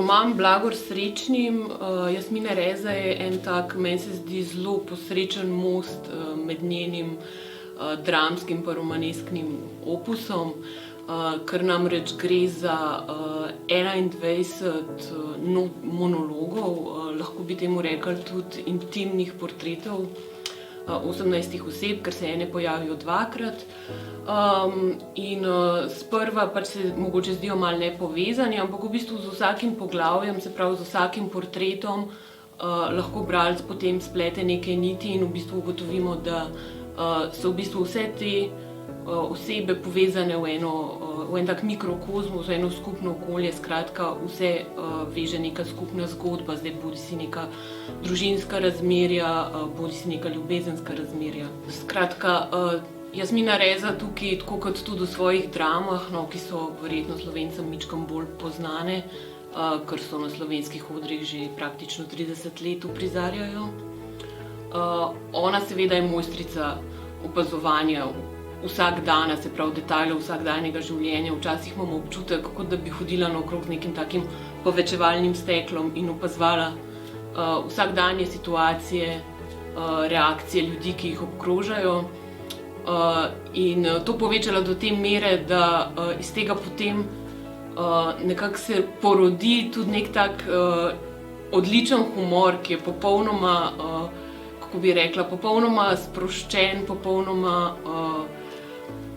Roman Blagor srečnim Jasmine Reza je en tak, meni se zdi, zelo posrečen most med njenim dramskim pa romanesknim opusom, ker namreč gre za 21 monologov, lahko bi temu rekli tudi intimnih portretov 18 oseb, ker se ene pojavijo dvakrat. In sprva pač se mogoče zdijo malo nepovezani, ampak v bistvu z vsakim poglavjem, se pravi z vsakim portretom, lahko bralec potem splete neke niti in v bistvu ugotovimo, da so v bistvu vse te osebe povezane v en tak mikrokozmos, v eno skupno okolje, skratka vse veže neka skupna zgodba, zdaj bodisi neka družinska razmerja, bodisi neka ljubezenska razmerja. Skratka, Jasmina Reza tukaj, tako kot tudi v svojih dramah, ki so verjetno Slovencem mičkeno bolj poznane, ker so na slovenskih odrih že praktično 30 let uprizarjajo. Ona seveda je mojstrica opazovanja vsakdana, se pravi detajlov vsakdanjega življenja. Včasih imamo občutek, kot da bi hodila naokrog z nekim takim povečevalnim steklom in opazovala vsakdanje situacije, reakcije ljudi, ki jih obkrožajo. In to povečala do te mere, da iz tega potem nekako se porodi tudi nek tak odličen humor, ki je popolnoma, kako bi rekla, popolnoma sproščen, popolnoma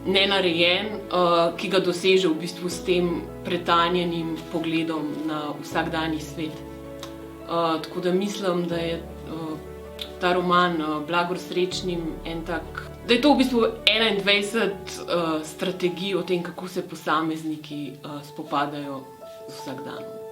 nenarejen, ki ga doseže v bistvu s tem pretanjenim pogledom na vsakdanji svet. Tako da mislim, da je ta roman Blagor srečnim en tak, da je to v bistvu 21 strategij o tem, kako se posamezniki spopadajo z vsakdanom.